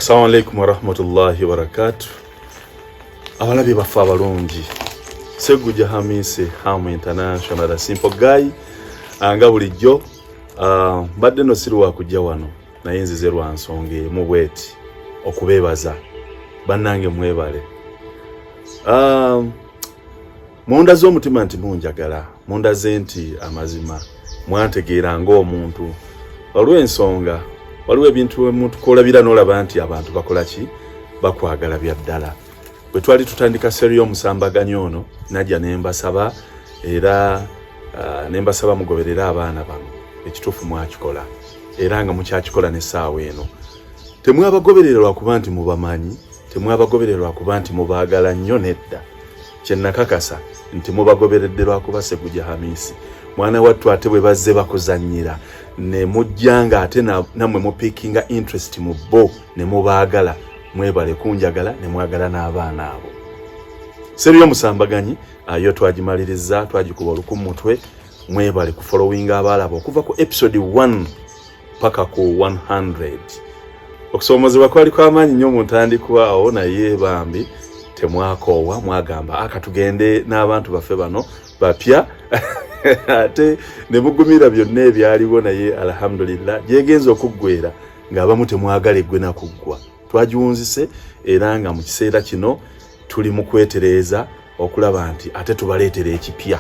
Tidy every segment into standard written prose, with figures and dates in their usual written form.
Assalamu alaikum wa rahmatullahi wa barakatuh. Abalabi bafa abalungi. Seguja Hamisi Hamu International Simple Guy. Anga bulijjo badde no siruwa kujja wano naye nzize nsonge mu bweti okubebaza bannange mwebale. Munda z'omutima nti munjagala, munda zenti amazima mwantegeera ng'omuntu olw'ensonga waliwo ebintu omuntu kolabira n'olaba nti abantu bakola ki bakwagala bya ddala. Bwe twali tutandika seriyo omusambaganyo ono najja nembasaba era nembasaba mugoberera abaana bano ekituufu mwakikola era nga mukyakikola n'essaawa eno. Temwabagobererwa kuba nti mubamanyi, temwabagobererwa kuba nti mubaagala nnyo nedda. Kye nakakasa nti mubagoberedde lwakuba Seguja Hamisi mwana wattu ate bwe bazze bakuzannyira ne mujjanga ate namwe mupikinga interest mu bo ne mubaagala mwebale kunjagala ne mwagala n'abaana abo. Seriyo musambaganyi yo twagimaliriza twagikuba olukumutwe mwebale ku following abalabo okuva ku episode 1 paka ku 100. Okusomozebwa kwali kw'amaanyi nnyo mu ntandikwa awo naye bambi temwakoowa mwagamba akatugende n'abantu baffe bano bapya ate ne mugumira byonna ebyaliwo naye alhamdulillah gyegenza okuggwera ng'abamu temwagala eggwe nakuggwa. Twagiwunzise era nga mu kiseera kino tuli mu kwetereeza okulaba nti ate tubaleetera ekipya.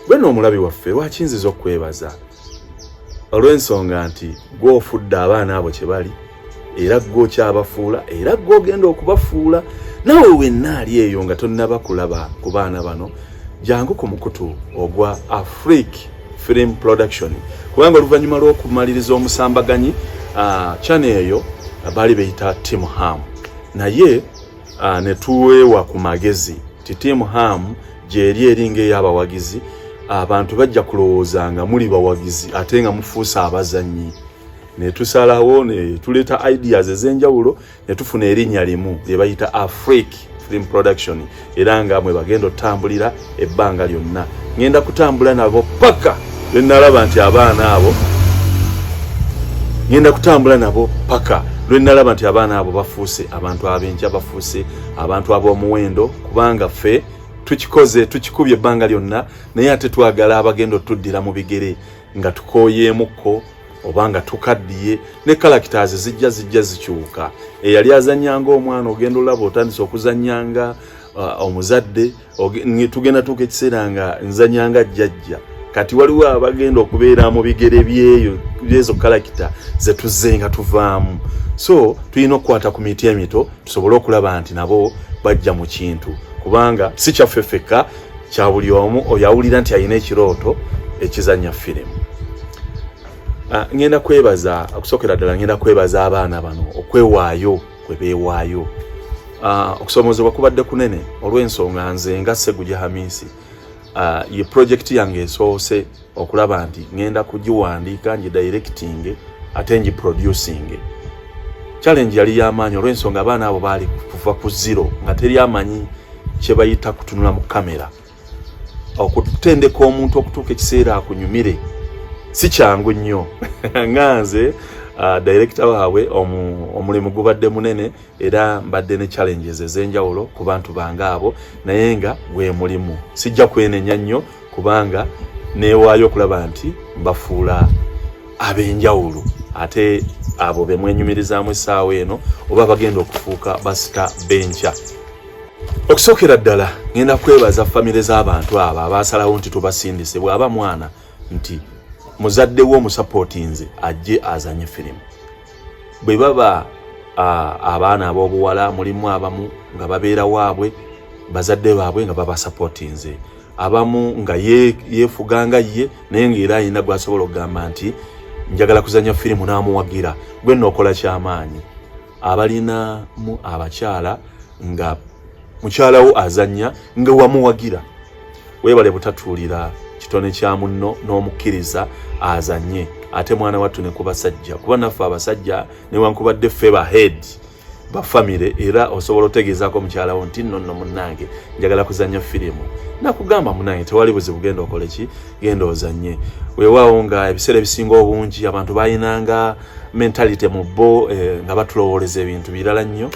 Bweno omulabi waffe lwakinziza okwebaza olw'ensonga nti gw'ofudde abaana abo kye bali era gw'okyabafuula era gw'ogenda okubafuula nawe wenna ali eyo nga tonnaba kulaba ku baana bano jangu ku mukutu ogwa Afrique Film Production kubanga oluvannyuma lw'okumaliriza omusambaganyi channel eyo baali beyita Team Ham naye ne tuweewa ku magezi ti Team Ham gyeri eringa ey'abawagizi abantu bajja kulowooza nga muli bawagizi ate nga mufuusa abazannyi. Ne tusalawo ne tuleeta ideas ez'enjawulo ne tufuna erinnya limu lye bayita Afrique Film Production era nga mwe bagenda otambulira ebbanga lyonna. Ngenda kutambula nabo paka lwe nalaba nti abaana abo bafuuse abantu ab'enkya bafuuse abantu ab'omuwendo kubanga ffe tukikubye ebbanga lyonna naye ate twagala abagenda otuddira mu bigere nga tukooyeemukko obanga tukaddiye ne characters zijja zikyuka. Eyali azannyanga omwana ogenda olaba otandise okuzannyanga omuzadde tugenda tuuka ekiseera nga nzannyanga jjajja kati waliwo abagenda okubeera mu bigere byezo character ze tuzze nga tuvaamu. So tulina okukwata ku miti emito tusobole okulaba nti nabo bajja mu kintu kubanga si kyaffeffeka kya buli omu oyawulira nti alina ekirooto ekizannya firimu. Ngenda kwebaza okusookera ddala ngenda kwebaza abaana bano okwewaayo kwe beewaayo. Okusomozebwa kubadde kunene olw'ensonga nze nga Seguja Hamisi ye project yange esoose okulaba nti ngenda kugiwandiika ngidirecting ate ngiproducing. Challenge yali y'amaanyi olw'ensonga abaana abo baali kuva ku zero nga teri amanyi kye bayita kutunula mu kamera. Okutendeka omuntu okutuuka ekiseera akunyumire si kyangu nnyo nganze director waabwe omulimu gubadde munene era mbadde ne challenges ez'enjawulo ku bantu bange abo naye nga gwe mulimu sijja kwenenya nnyo kubanga neewaayo okulaba nti mbafuula ab'enjawulo ate abo be mwenyumirizaamu essaawa eno oba bagenda okufuuka basita benkya. Okusookera ddala ngenda kwebaza famire z'abantu abo abaasalawo nti tubasindise bw'aba mwana nti muzadde wo musupportinze ajje azanye firimu. Bwe baba abaana ab'obuwala mulimu abamu nga babeera waabwe bazadde baabwe nga baba supportinze abamu nga yeefuganga ye naye ng'era ayina gwasobola okugamba nti njagala kuzanya firimu n'amuwagira gwe nookola ky'amaanyi. Abalina mu abakyala nga mukyalawo azanya nga wamuwagira weebale butatuulira kitone kya munno n'omukkiriza azanye ate mwana wattu ne ku basajja kuba naffe abasajja newankubadde ffe bahead ba family era osobola otegezaako mukyala wo nti nno munnange njagala kuzannya firimu nakugamba munnange tewali buzibu genda okole ki genda ozanye weewaawo nga ebiseera ebisinga obungi abantu bayinanga mentality mu bo nga batulowooleza ebintu birala nnyo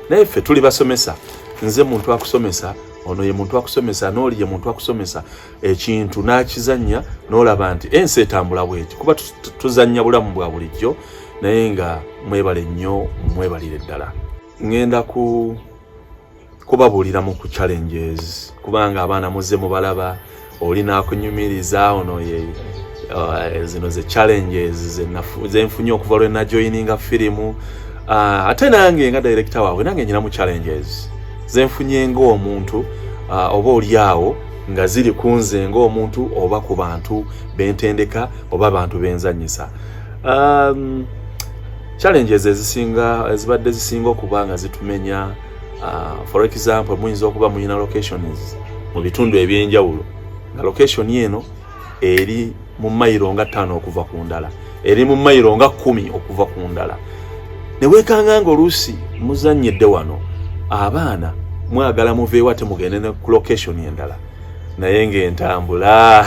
naye ffe tuli basomesa nze muntu akusomesa ono ye muntu akusomesa n'oli ye muntu akusomesa ekintu n'akizannya n'olaba nti ensi etambula bweti kuba tuzannya bulamu bwa bulijjo naye nga mwebale nnyo mwebalire ddala ngenda kubabuulira mu ku challenges kubanga abaana muzze mubalaba oli n'akunyumiriza ono ye zino ze challenges zenfunye okuva lwe najoyininga firimu ate nange nga director waabwe nange nyina mu challenges zenfunye ng'omuntu oba oliawo nga ziri kunze ng'omuntu oba ku bantu bentendeka oba abantu benzanyisa challenges ezibadde zisinga okuba nga zitumenya for example muyinza okuba muyina locations mu bitundu ebyenjawulo nga location eno eri mu mayiro nga 5 okuva ku ndala eri mu mayiro nga 10 okuva ku ndala neweekanga ng'oluusi muzannyidde wano abaana mwagala muveewa temugende ne ku location endala naye ng'entambula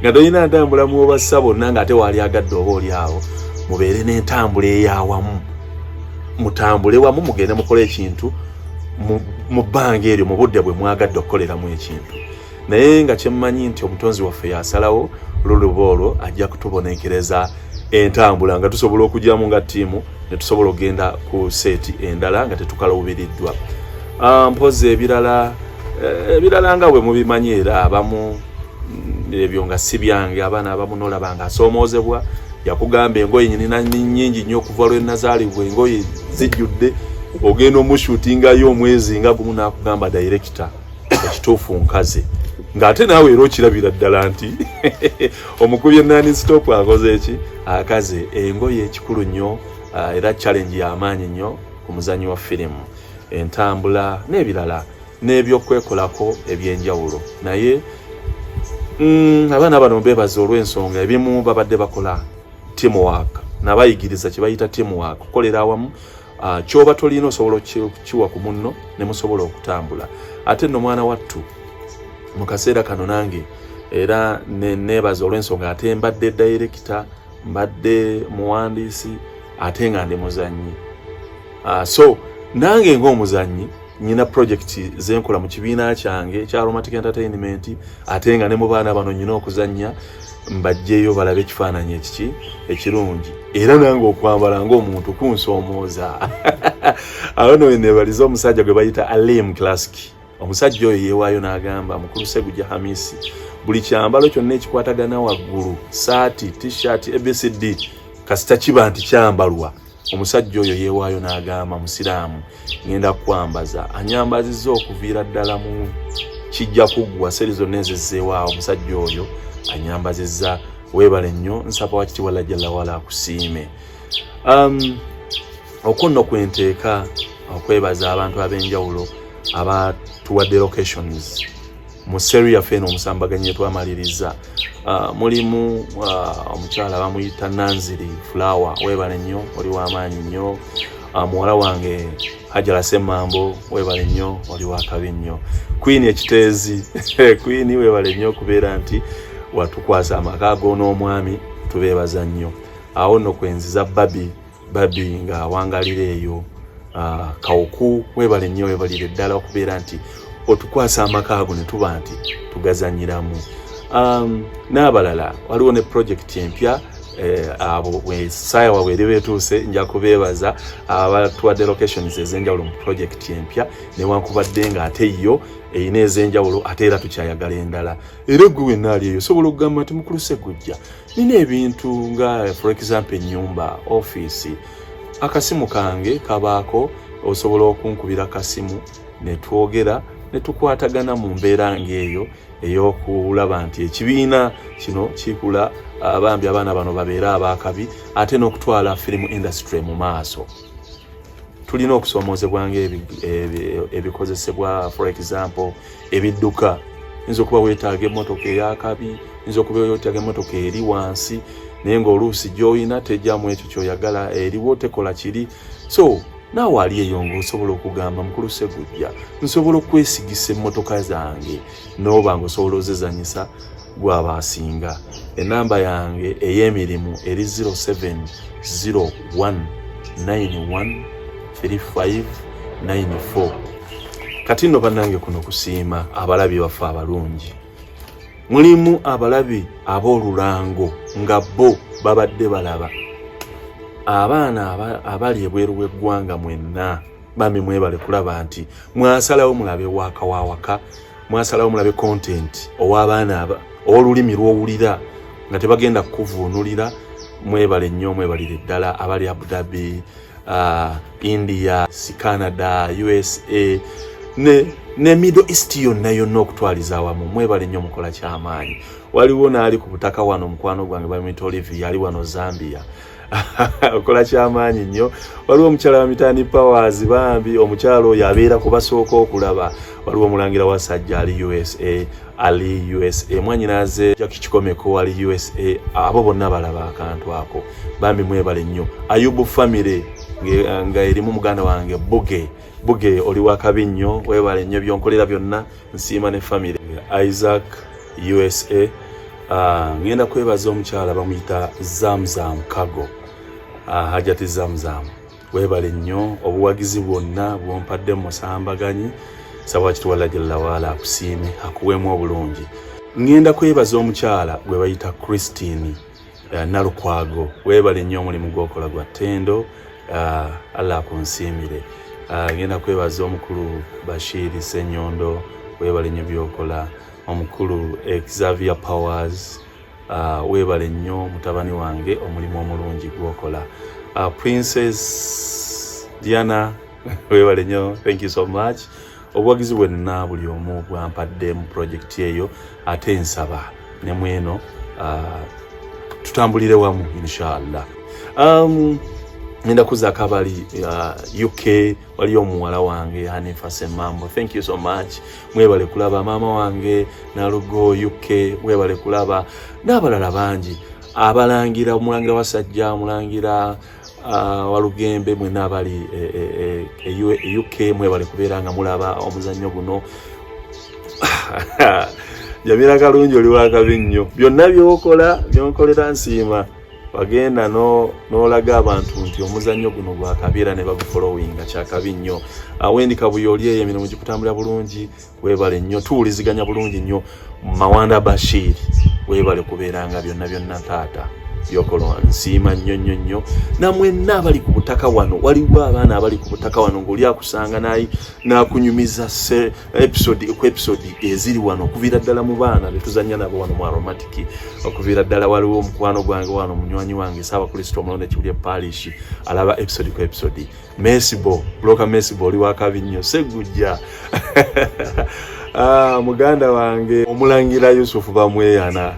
nga toyina ntambula muobassa bonna ng'ate waali agadde oba oli awo mubeere n'entambula ey'awamu mutambule wamu mugende mukole ekintu mu bbanga eryo mu budde bwe mwagadde okukoleramu ekintu naye nga kyemmanyi nti omutonzi waffe yasalawo luluba olwo ajja kutubonekereza entambula nga tusobola okujjamu nga ttiimu ne tusobola okgenda ku seeti endala nga tetukalubiriddwa mpozi ebirala nga bwe mubimanyi era abamu ebyo nga si byange abaana abamu n'olaba nga asoomoozebwa yakugamba engoye nyina nnyingi nnyo okuva lwe nazaalibwa engoye zijjudde ogenda omushuutingayo omwezi nga gumu n'akugamba director ekituufu nkaze ng'ate naawe era okirabira ddala nti omukubye nani stop akoze eki akaze engoye ekikulu nnyo era challenge y'amaanyi nnyo ku muzanyi wa firimu entambula n'ebirala n'ebyokwekolako ebyenjawulo naye abaana bano beebaza olw'ensonga ebimu babadde bakola teamwork nabayigiriza kye bayita teamwork kukolera awamu kyoba tolina osobola okukiwa ku munno ne musobola okutambula ate nno mwana wattu mu kaseera kano nange era neebaza olw'ensonga ate mbadde director mbadde muwandiisi ate nga ndi muzannyi so nange ng'omuzannyi nyina project zenkola mu kibiina kyange ekya Aromatic Entertainment ate nga ne mu baana bano nyina okuzannya mbajjeyo balabe ekifaananyi ekiki ekirungi era nange okwambala ng'omuntu kunsoomooza awo no neebaliza omusajja gwe bayita Alim Classic omusajja oyo yeewaayo n'agamba mukulu Seguja Hamisi buli kyambalo kyonna ekikwatagana waggulu saati t-shirt ABCD kasita kiba nti kyambalwa omusajja oyo yeewaayo n'agamba musiraamu ngenda kwambaza anyambazizza okuviira ddala mu kijja kuggwa seri zonna ezezzeewaawo omusajja oyo anyambazizza weebale nnyo nsaba wakiti wala jalla wala akusiime okwo nno kwenteeka okwebaza abantu ab'enjawulo abatuwadde locations mu seri yaffe eno omusambaganye twamaliriza mulimu omukyala bamuyita Nanziri Flower weebale nnyo oli w'amaanyi nnyo muwala wange Hajara Ssemambo weebale nnyo oli w'akabi nnyo Queen ekiteezi Queen weebale nnyo kubeera nti watukwasa amaka n'omwami tubeebaza nnyo awo nno kwenziza babi nga wangalira eyo Kawuku weebale nnyo weebalire ddala okubeera nti otukwasa amaka ago ne tuba nti tugazanyiramu n'abalala waliwo ne project empya abo esaawa waabwe eri beetuuse nja kubeebaza abatuwadde locations ez'enjawulo mu project empya newankubadde nga ate yo eyina ez'enjawulo ate era tukyayagala endala era eggwe wenna ali eyo osobola okugamba nti mukulu Seguja nina ebintu nga for example ennyumba office akasimu kange kabaako osobola okunkubira akasimu ne twogera ne tukwatagana mu mbeera ng'eyo ey'okulaba nti ekibiina kino kikula abambi abaana bano babeera abaakabi ate n'okutwala film industry mu maaso tulina okusoomoozebwa ebikozesebwa for example ebidduka nzo kuba weetaaga emmotoka ey'akabi nzo kuba weetaaga emmotoka eri wansi naye ng'oluusi gy'oyina tejjamu ekyo ky'oyagala eriwo tekola kiri so naawe ali eyo ng'osobola okugamba mukulu Ssegujja nsobola okwesigisa emmotoka zange n'oba ng'osobola ozizanyisa gwaba asinga. Enamba yange ey'emirimu eri 0701913594. Kati nno bannange kuno kusiima abalabi baffe abalungi. Mulimu abalabi ab'olulango nga bo babadde balaba abaana abali ebweru w'eggwanga mwenna bami mwebale kulaba nti mwasalawo mulabe waka wawaka, mwasalawo mulabe content ow'abaana olulimi lw'owulira nga tebagenda kuvuunulira. Mwebale nnyo, mwebalire ddala abali Abu Dhabi, India, Canada, USA ne Middle East yonna okutwaliza awamu. Mwebale nnyo, mukola ky'amaanyi. Waliwo n'ali ku butaka wano mukwano gwange bamwita Olivia, yali wano Zambia. Okola ky'amaanyi nnyo. Waliwo omukyala wa Mitani Powers bambi, omukyalo oyo abeera kubasooka okulaba. Waliwo omulangira wa Sajja ali USA, mwanyinaze Jackie Kikomeko ali USA. Abo bonna balaba akantu ako. Bambi mwebale nnyo. Ayubu family nga erimu muganda wange Buge oli wakabi nnyo, webale nnyo byonkolera byonna, nsiima ne family. Isaac USA. Ngenda kwebaza omukyala bamuyita Zamzam Kago, Hajati Zamzam. Webale nnyo obuwagizi bwonna bwompadde musambaganyi. Sawa kitwala jalla wala akusiime akuwemu obulungi. Ngenda kwebaza omukyala gwe bayita Christine Nalukwago. Webale nnyo omulimu gwokola gwa ttendo. Allah akunsiimire. Ngenda kwebaza omukulu Bashir Senyondo. Webale nnyo byokola. Omukulu Xavier Powers, webale nnyo mutabani wange omulimu omulungi gwokola. Princess Diana, webale nnyo, thank you so much. Obuwagizi bwenna buli omu bwampadde mu project eyo, ate nsaba ne mweno tutambulire wamu inshallah. Nenda kuzaako abali UK, waliyo omuwala wange Hanifa Semambo, thank you so much. Mwebale kulaba mama wange Nalugo UK, webale kulaba n'abalala bangi. Abalangira, omulangira wa Sajja, omulangira Walugembe, mwenna abali UK, mwebale kubeera nga mulaba omuzannyo guno. Jamira kalungi oli wakabi nnyo. Byonna byokola byonkolera nsiima. Wagenda n'olaga abantu nti omuzannyo guno gwakabiira ne bagufollowinga kyakabi nnyo. Wendi Kabuyoli eyo emirimu gikutambula bulungi, webale nnyo. Tuwuliziganya bulungi nnyo. Mawanda Bashir, webale kubeeranga byonna taata byokola nsiima nnyo. Namwenna abali ku butaka wano, waliwo abaana abali ku butaka wano ng'oli akusanga n'akunyumiza episode eziri wano, okuviira ddala mu baana betuzannya nabo wano mu Aromatic, okuviira ddala waliwo omukwano gwange wano munywanyi wange Ssaabakristo omulonde Kibuye Parish alaba episode ku episode. Mesibo, Bloka Mesibo oli wakabi nnyo. Ssegujja muganda wange omulangira Yusufu bamweyana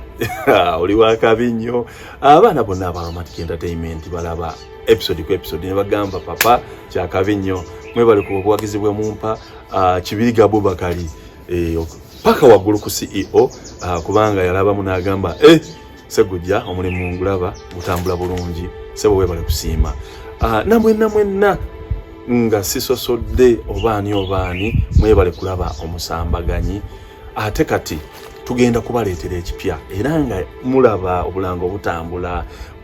oli wakabi nnyo. Abaana bonna aba Aromatic Entertainment balaba episode ku episode ne bagamba papa kyakabi nnyo. Mwebale ku buwagizi bwe mumpa Kibiriga Abubakari paka waggulu ku CEO kubanga yalabamu n'agamba Ssegujja omulimu ngulaba gutambula bulungi. Sebo webale kusiima. Namwenna nga sisosodde obaani mwebale kulaba omusambaganyi. Ate kati tugenda kubaleetera ekipya era nga mulaba obulango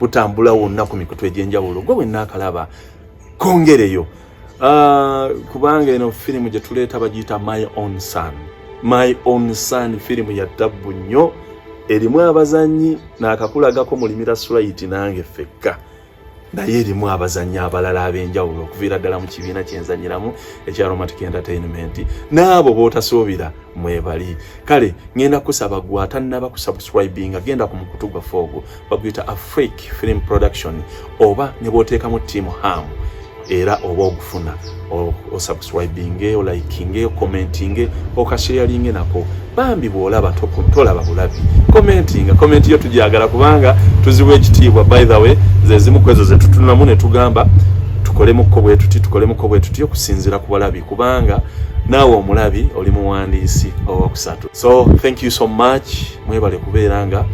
butambula wonna ku mikutu egy'enjawulo. Gwe wenna akalaba kongereyo. Kubanga eno firimu gye tuleeta bagiyita My Own Son firimu ya ddabu nnyo, erimu abazannyi n'akakulagako mulimira Swait nange fekka, naye erimu abazannyi abalala ab'enjawulo okuviira ddala mu kibiina kyenzanyiramu ekya Aromatic Entertainment. N'abo b'otasuubira mwebali. Kale ngenda kusaba gwe atannaba kusubscribinga, genda ku mukutu gwaffe ogwo baguyita Afrique Film Production, oba ne bw'oteekamu Team Ham era oba ogufuna osubscribinge, olikinge, commentinge, okasharinge nako. Bambi bw'olaba tolaba bulabi. Comment yo tujagala kubanga tuziwe ekitiibwa. By the way, ze zimu kwezo ze tutunamu ne tugamba tukolemu ko bwe tuti okusinzira ku balabi kubanga naawe omulabi oli muwandiisi owokusatu. So thank you so much. Mwebale kubeeranga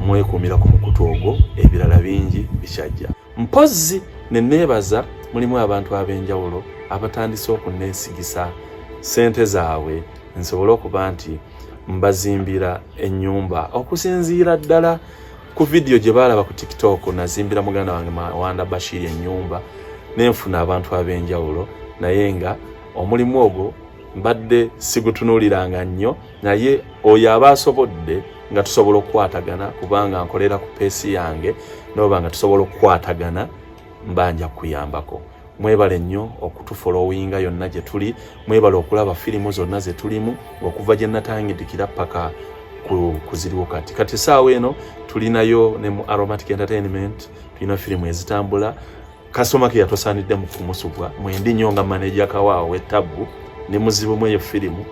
mwekuumira ku mukutu ogwo, ebirala bingi bikyajja. Mpozi ne neebaza mulimu abantu ab'enjawulo abatandise okunneesigisa ssente zaabwe nsobole okuba nti mbazimbira ennyumba okusinziira ddala ku vidiyo gye baalaba ku TikTok. Nazimbira muganda wange Mawanda Bashir ennyumba nenfuna abantu ab'enjawulo, naye nga omulimu ogwo mbadde sigutunuuliranga nnyo, naye oyo aba asobodde nga tusobola okukwatagana kubanga nkolera ku peesi yange noba nga tusobola okukwatagana mbanja kuyambako. Mwebale nnyo okutufollowinga yonna gye tuli, mwebale okulaba firimu zonna ze tulimu okuva gye natangidikira paka kuziriwo kati saawa eno tulinayo ne mu Aromatic Entertainment tulina firimu ezitambula. Kasoma ke yatosaanidde mu kumusubwa mwendi nnyo nga manager Kawaawa w'ettabu ne muzibu mweyo firimu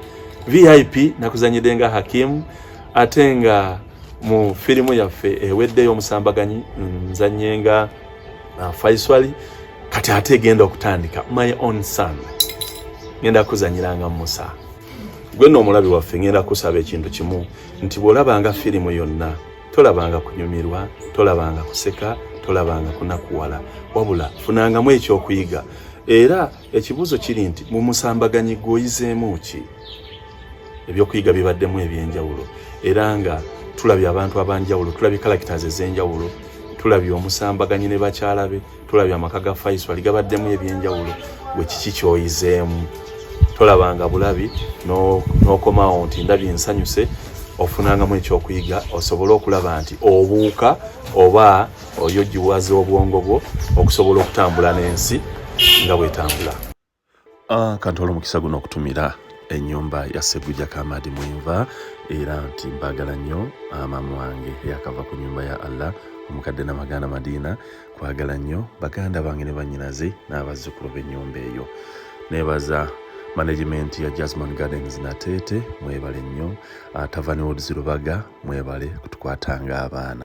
VIP nakuzanyidde nga Hakim, ate nga mu firimu yaffe eweddeyo omusambaganyi nzanye nga Faisal. Kati ate genda okutandika My Own Son, ngenda kuzanyiranga Musa. Gwe nno omulabi waffe ngenda kusaba ekintu kimu nti bw'olabanga firimu yonna tolabanga kunyumirwa, tolabanga kuseka, tolabanga kunakuwala, wabula funangamu ekyokuyiga. Era ekibuuzo kiri nti mu musambaganyi gwoyizeemu ki? Ebyokuyiga bibaddemu ebyenjawulo, era nga tulabye abantu abanjawulo, tulabye characters ez'enjawulo, tulabye omusambaganyi ne bakyalabe, tulabye amaka ga Faisal gabaddemu ebyenjawulo. Gwe kiki kyoyizeemu? Tolabanga bulabi n'okomawo nti ndabye nsanyuse, ofunangamu ekyokuyiga osobole okulaba nti obuuka oba oyogiwaza obwongo bwo okusobola okutambula n'ensi nga bwetambula. Kantola omukisa guno okutumira ennyumba ya Sseggujja Kamadi Mwinva, era nti mbagala nnyo maama wange yakava ku nyumba ya Allah omukadde Namagana Madina, kwagala nnyo baganda bange ne bannyinaze n'abazzukulu b'ennyumba eyo. Nebaza management ya Jasmine Gardens Nateete, mwebale nnyo. Tavani Woods Lubaga, mwebale kutukwatanga abaana.